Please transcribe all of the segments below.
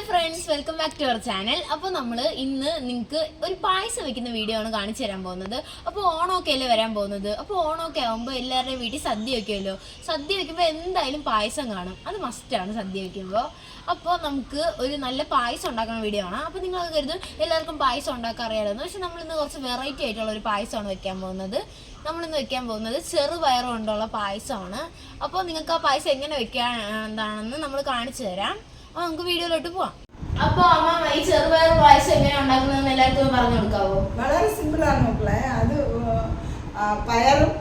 Friends, welcome back to our channel. അപ്പോൾ നമ്മൾ ഇന്ന് നിങ്ങൾക്ക് ഒരു പായസം വെക്കുന്ന വീഡിയോ ആണ് കാണിച്ചു തരാൻ പോകുന്നത്. അപ്പോൾ ഓണമൊക്കെ അല്ലേ വരാൻ പോകുന്നത്. അപ്പോൾ ഓണമൊക്കെ ആകുമ്പോൾ എല്ലാവരുടെയും വീട്ടിൽ സദ്യ വയ്ക്കുമല്ലോ. സദ്യ വയ്ക്കുമ്പോൾ എന്തായാലും പായസം കാണും, അത് മസ്റ്റാണ് സദ്യ വയ്ക്കുമ്പോൾ. അപ്പോൾ നമുക്ക് ഒരു നല്ല പായസം ഉണ്ടാക്കുന്ന വീഡിയോ ആണ്. അപ്പോൾ നിങ്ങൾ കരുതും എല്ലാവർക്കും പായസം ഉണ്ടാക്കാൻ അറിയാമെന്ന്. പക്ഷെ നമ്മളിന്ന് കുറച്ച് വെറൈറ്റി ആയിട്ടുള്ള ഒരു പായസമാണ് വെക്കാൻ പോകുന്നത്. നമ്മളിന്ന് വെക്കാൻ പോകുന്നത് ചെറുപയർ കൊണ്ടുള്ള പായസമാണ്. അപ്പോൾ നിങ്ങൾക്ക് ആ പായസം എങ്ങനെ വെക്കാൻ എന്താണെന്ന് നമ്മൾ കാണിച്ചു തരാം. അപ്പോൾ നമുക്ക് വീഡിയോയിലോട്ട് പോവാം. അപ്പോൾ അമ്മ, ഈ ചെറുപയർ പായസം എങ്ങനെ ഉണ്ടാക്കുന്നതെന്ന് എല്ലാവർക്കും പറഞ്ഞു കൊടുക്കാവോ? വളരെ സിമ്പിളാണ് മക്കളെ. അത് പയറും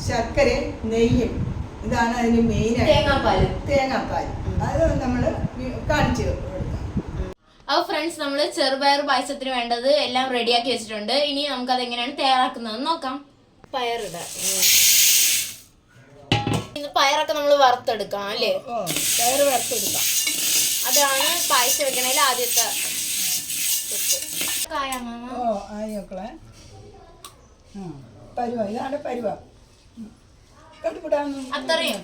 ശർക്കരയും നെയ്യും, ഇതാണ് അതിന് മെയിൻ. തേങ്ങാപ്പാൽ അത് നമ്മൾ കാണിച്ചു കൊടുക്കാം. അപ്പോൾ ഫ്രണ്ട്സ്, നമ്മൾ ചെറുപയർ പായസത്തിന് വേണ്ടത് എല്ലാം റെഡിയാക്കി വെച്ചിട്ടുണ്ട്. ഇനി നമുക്കത് എങ്ങനെയാണ് തയ്യാറാക്കുന്നതെന്ന് നോക്കാം. പയറിടാം. പയറൊക്കെ നമ്മൾ വറുത്തെടുക്കണം അല്ലേ? പയർ വറുത്തെടുക്കാം. അതാണ് പായസം വെക്കണേൽ ആദ്യത്തെ മക്കളെ. പരുവ, ഇതാണ് പരുവ. കടുപ്പിടാന്ന് അത്രയും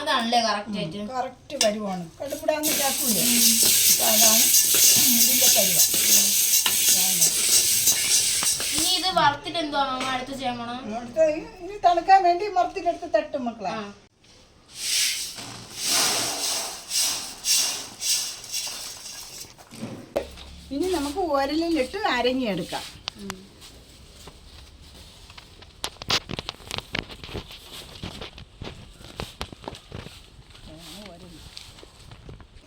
അതാണല്ലേ കറക്റ്റ് പരുവാണ്. കടുപ്പിടാന്ന് ചാക്കൂല്ലേ, അതാണ് ഇതിന്റെ പരുവ. ഇനി ഇത് വറുത്തിട്ട് എന്തോ അടുത്ത് ചെയ്യണം? അടുത്ത് ഇനി തണുക്കാൻ വേണ്ടി മറത്തിലെടുത്ത് തട്ടും മക്കളെ. ഇനി നമുക്ക് ഉരലിലിട്ട് അരങ്ങിയെടുക്കാം.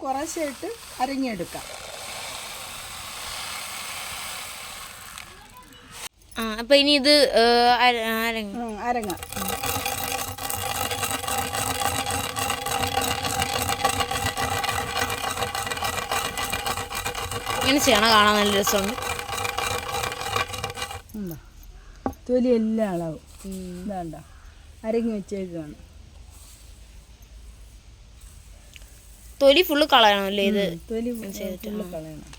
കുറച്ചിട്ട് അരങ്ങിയെടുക്കാം. അപ്പൊ ഇനി ഇത് അരങ്ങ ഇങ്ങനെ ചെയ്യണം, കാണാൻ നല്ല രസമുണ്ട്. തൊലി എല്ലാം അളവും ഇതാണ്ട അരങ്ങി വെച്ചേക്കാണ്. തൊലി ഫുള്ള് കളയണമല്ലേ? ഇത് തൊലി ഫുള്ള് കളയണം.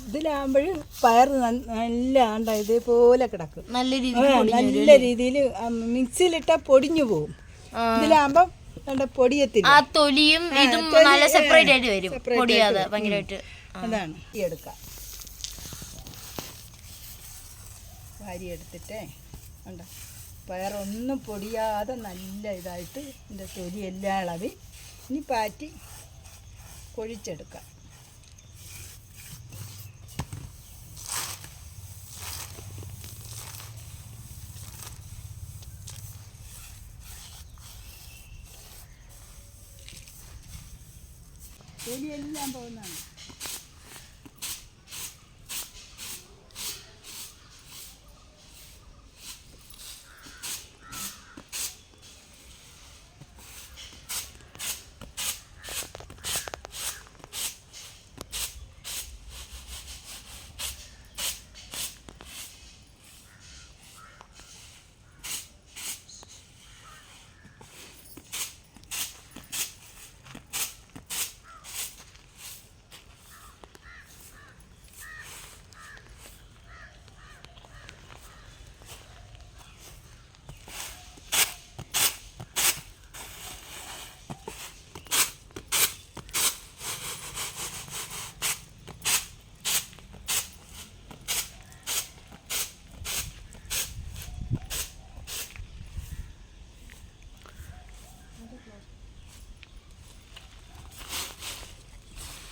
ഇതിലാകുമ്പോഴും പയർ നല്ല ആണ്ട ഇതേപോലെ കിടക്കും. നല്ല രീതിയിൽ മിക്സിയിലിട്ടാൽ പൊടിഞ്ഞു പോകും. ഇതിലാകുമ്പോ പൊടിയത്തില്ല. തൊലിയും ഇതും നല്ല സെപ്പറേറ്റ് ആയിട്ട് വരും, പൊടിയാതെ ഭയങ്കരമായിട്ട്. അതാണ് എടുക്കാം. വാരി എടുത്തിട്ടേ കണ്ട പയറൊന്നും പൊടിയാതെ നല്ല ഇതായിട്ട് ഇതിൻ്റെ തൊലി എല്ലാം ഇളവി ഇനി പാറ്റി കൊഴിച്ചെടുക്കാം. തൊലിയെല്ലാം പോകുന്നതാണ്.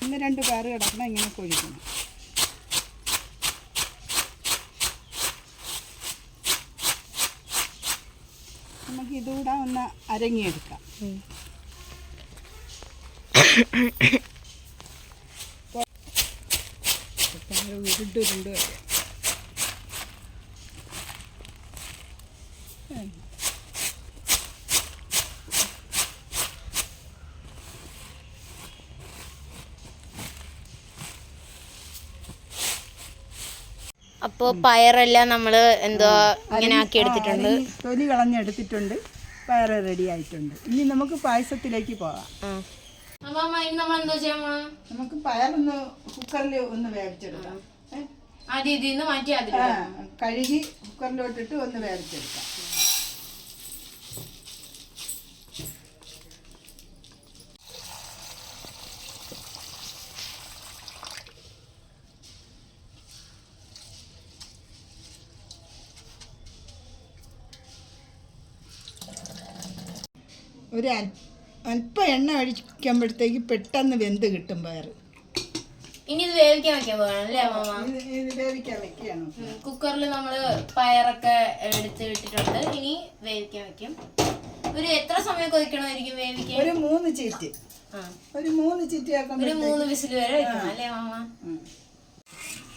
ഒന്ന് രണ്ട് പയർ കിടക്കണം, ഇങ്ങനെ കൊഴിക്കണം. നമുക്ക് ഇതുകൂടെ ഒന്ന് അരങ്ങിയെടുക്കാം. ഉരുണ്ട് വരും. അപ്പോൾ പയറെല്ലാം നമ്മൾ എന്തോ ഇങ്ങനെ ആക്കി എടുത്തിട്ടുണ്ട്, തൊലി കളഞ്ഞെടുത്തിട്ടുണ്ട്. പയർ റെഡി ആയിട്ടുണ്ട്. ഇനി നമുക്ക് പായസത്തിലേക്ക് പോകാം. നമ്മൾ എന്തോ ചെയ്യാൻ പോണം? നമുക്ക് പയറൊന്ന് കുക്കറിൽ ഒന്ന് വേവിച്ചെടുക്കാം. ആദ്യം ഇതിൽ നിന്ന് മാറ്റി കഴുകി കുക്കറിലോട്ടിട്ട് ഒന്ന് വേവിച്ചെടുക്കാം. ഒരു അല്പം എണ്ണ ഒഴിക്കുമ്പോഴത്തേക്ക് പെട്ടെന്ന് വെന്ത് കിട്ടും പയർ. ഇനി ഇത് വേവിക്കാൻ വെക്കാൻ പോകണല്ലേ അമ്മ? ഇത് വേവിക്കാൻ വെക്കുകയാണ്. കുക്കറിൽ നമ്മൾ പയറൊക്കെ എടുത്ത് ഇട്ടിട്ടുണ്ട്. ഇനി വേവിക്കാൻ വെക്കും. ഒരു എത്ര സമയം കൊതിക്കണമായിരിക്കും വേവിക്കാൻ? ഒരു 3 ചീറ്റ്. ഒരു 3 ചീറ്റ് ഒരു 3 വിസിൽ വരെ വെക്കണം അല്ലേ മാമ?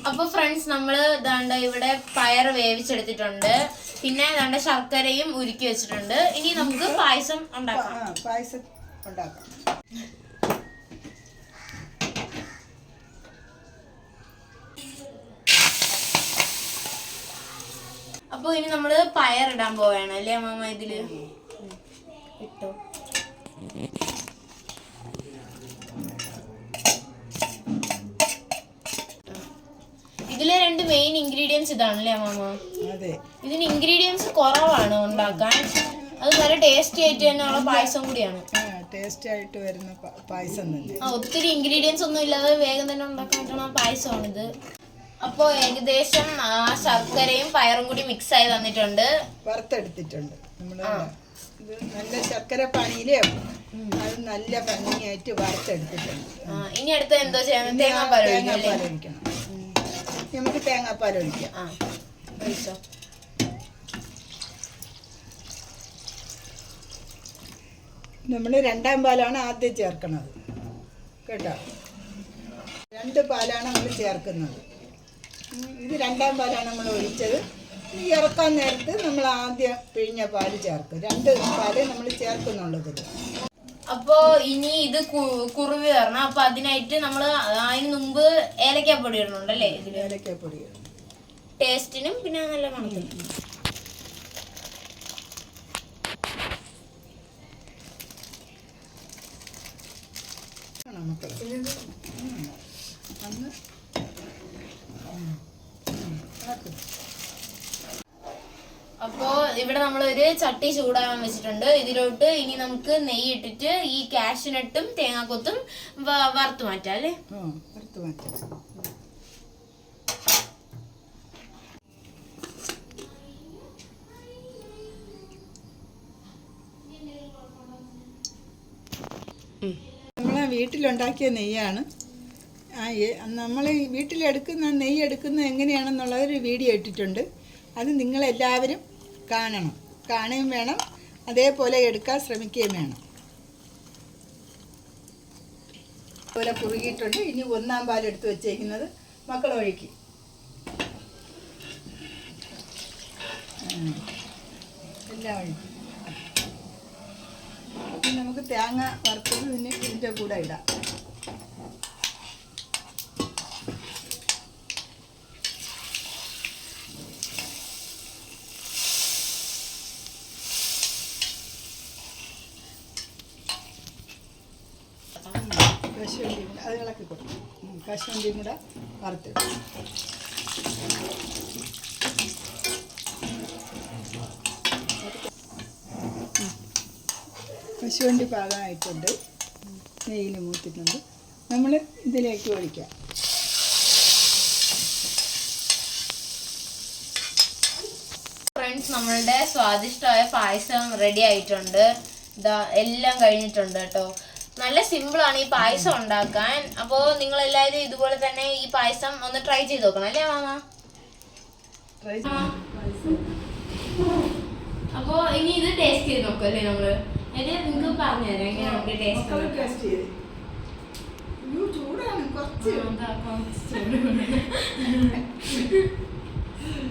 അപ്പൊ ഫ്രണ്ട്സ്, നമ്മള് ദാണ്ട ഇവിടെ പയർ വേവിച്ചെടുത്തിട്ടുണ്ട്. പിന്നെ ദാണ്ട ശർക്കരയും ഉരുക്കി വെച്ചിട്ടുണ്ട്. ഇനി നമുക്ക് പായസം ഉണ്ടാക്കാം. പായസം ഉണ്ടാക്കാം. അപ്പൊ ഇനി നമ്മള് പയർ ഇടാൻ പോവാണ് അല്ലേ മാമ? ഇതില് ഇട്ടോ. ഇതിലെ 2 മെയിൻ ഇൻഗ്രീഡിയൻസ് ഇതാണല്ലേ മാമ? അതെ. ഇതിന് ഇൻഗ്രീഡിയൻസ് കുറവാണ് ഉണ്ടാക്കാൻ. അത് നല്ല ടേസ്റ്റി ആയിട്ട് തന്നെയുള്ള പായസം കൂടിയാണ്. ടേസ്റ്റ് ആയിട്ട് വരുന്ന പായസം തന്നെ. ഒത്തിരി ഇൻഗ്രീഡിയൻസ് ഒന്നും ഇല്ലാതെ വേഗം തന്നെ ഉണ്ടാക്കാൻ പറ്റുന്ന പായസമാണിത്. അപ്പോൾ ഏകദേശം ആ ശർക്കരയും പയറും കൂടി മിക്സ് ആയി വന്നിട്ടുണ്ട്. വറുത്തെടുത്തിട്ടുണ്ട് നമ്മള്. ഇത് നല്ല ശർക്കര പാനിയില് അത് നല്ല ഭംഗിയായിട്ട് വറുത്തെടുത്തിട്ടുണ്ട്. ഇനി അടുത്ത് എന്തോ ചെയ്യണം? തേങ്ങാപ്പാൽ ഒഴിക്കണം. നമുക്ക് തേങ്ങാപ്പാൽ ഒഴിക്കാം. നമ്മൾ 2ാം പാലാണ് ആദ്യം ചേർക്കുന്നത് കേട്ടോ. 2 പാലാണ് നമ്മൾ ചേർക്കുന്നത്. ഇത് 2ാം പാലാണ് നമ്മൾ ഒഴിച്ചത്. ഇറക്കാൻ നേരത്ത് നമ്മൾ ആദ്യം പിഴിഞ്ഞ പാല് ചേർക്കും. 2 പാല് നമ്മൾ ചേർക്കുന്നുള്ളത്. അപ്പോ ഇനി ഇത് കുറുവി വരണം. അപ്പൊ അതിനായിട്ട് നമ്മൾ അതിന് മുമ്പ് ഏലക്കാപ്പൊടി ഇടണുണ്ടല്ലേ? ഏലക്കാപ്പൊടി ടേസ്റ്റിനും പിന്നെ നല്ല മണത്തിനും. അപ്പോ ഇവിടെ നമ്മളൊരു ചട്ടി ചൂടാകാൻ വെച്ചിട്ടുണ്ട്. ഇതിലോട്ട് ഇനി നമുക്ക് നെയ്യ് ഇട്ടിട്ട് ഈ കാഷ്യൂനട്ടും തേങ്ങാക്കൊത്തും വറുത്ത് മാറ്റാം അല്ലേ? വറുത്ത് മാറ്റാം. നമ്മളെ വീട്ടിലുണ്ടാക്കിയ നെയ്യാണ്. നമ്മൾ വീട്ടിലെടുക്കുന്ന നെയ്യ് എടുക്കുന്നത് എങ്ങനെയാണെന്നുള്ളതൊരു വീഡിയോ ഇട്ടിട്ടുണ്ട്. അത് നിങ്ങളെല്ലാവരും കാണുകയും വേണം, അതേപോലെ എടുക്കാൻ ശ്രമിക്കുകയും വേണം. അതുപോലെ കുറുകിയിട്ടുണ്ട്. ഇനി 1ാം പാൽ എടുത്ത് വെച്ചേക്കുന്നത് മക്കൾ ഒഴിക്കും. എല്ലാം ഒഴിക്കും. നമുക്ക് തേങ്ങ വറുത്തത് ഇതിൻ്റെ കൂടെ ഇടാം. കശുവണ്ടിയും കൂടെ അത് ഇളക്കി കൊടുക്കും. കശുവണ്ടിയും കൂടെ വറുത്തിടും. കശുവണ്ടി പാകമായിട്ടുണ്ട്. നെയ്യിൽ മൂത്തിട്ടുണ്ട്. നമ്മൾ ഇതിലേക്ക് ഒഴിക്കാം. ഫ്രണ്ട്സ്, നമ്മളുടെ സ്വാദിഷ്ടമായ പായസം റെഡി ആയിട്ടുണ്ട്. ഇതാ എല്ലാം കഴിഞ്ഞിട്ടുണ്ട് കേട്ടോ. നല്ല സിമ്പിളാണ് ഈ പായസം ഉണ്ടാക്കാൻ. അപ്പോൾ നിങ്ങൾ എല്ലാവരും ഇതുപോലെ തന്നെ ഈ പായസം ഒന്ന് ട്രൈ ചെയ്ത് നോക്കണം അല്ലേ മാമ? അപ്പോൾ ഇനി ഇത് ടേസ്റ്റ് ചെയ്ത് നോക്കും അല്ലേ നമ്മള്? നിങ്ങൾക്ക് പറഞ്ഞുതരാം എങ്ങനെ നമുക്ക് ടേസ്റ്റ് ചെയ്ത്.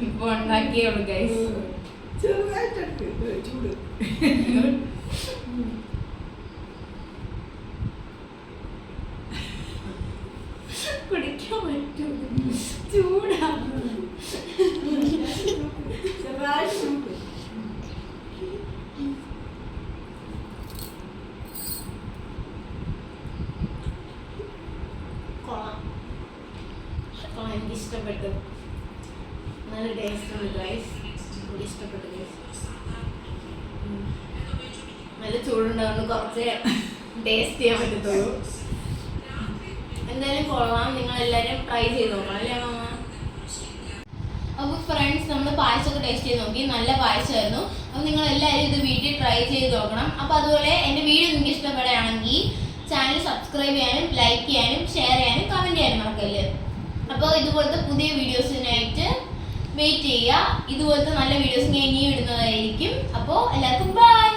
ഇപ്പൊ ഉണ്ടാക്കിയുള്ളൂ ഗൈസ്. കുടിക്കാൻ പറ്റും, ചൂടാണ്. എനിക്ക് ഇഷ്ടപ്പെട്ടു. നല്ല ടേസ്റ്റ് ഉണ്ട് ഗൈസ്. എനിക്ക് ഇഷ്ടപ്പെട്ടു ഗൈസ്. നല്ല ചൂടുണ്ടാവുന്നു, കുറച്ച് ടേസ്റ്റ് ചെയ്യാൻ പറ്റത്തുള്ളൂ. എന്തായാലും കൊള്ളാം. നിങ്ങൾ എല്ലാവരും ട്രൈ ചെയ്ത് നോക്കണം അല്ലേ മാമ? അപ്പോൾ ഫ്രണ്ട്സ്, നമ്മൾ പായസമൊക്കെ ടേസ്റ്റ് ചെയ്ത് നോക്കി. നല്ല പായസമായിരുന്നു. അപ്പോൾ നിങ്ങൾ എല്ലാവരും ഇത് വീട്ടിൽ ട്രൈ ചെയ്ത് നോക്കണം. അപ്പോൾ അതുപോലെ എൻ്റെ വീഡിയോ നിങ്ങൾക്ക് ഇഷ്ടപ്പെടുകയാണെങ്കിൽ ചാനൽ സബ്സ്ക്രൈബ് ചെയ്യാനും ലൈക്ക് ചെയ്യാനും ഷെയർ ചെയ്യാനും കമൻറ്റ് ചെയ്യാനും മറക്കല്ലേ. അപ്പോൾ ഇതുപോലത്തെ പുതിയ വീഡിയോസിനായിട്ട് വെയിറ്റ് ചെയ്യുക. ഇതുപോലത്തെ നല്ല വീഡിയോസ് ഞാൻ ഇനിയും ഇടുന്നതായിരിക്കും. അപ്പോൾ എല്ലാവർക്കും ബൈ.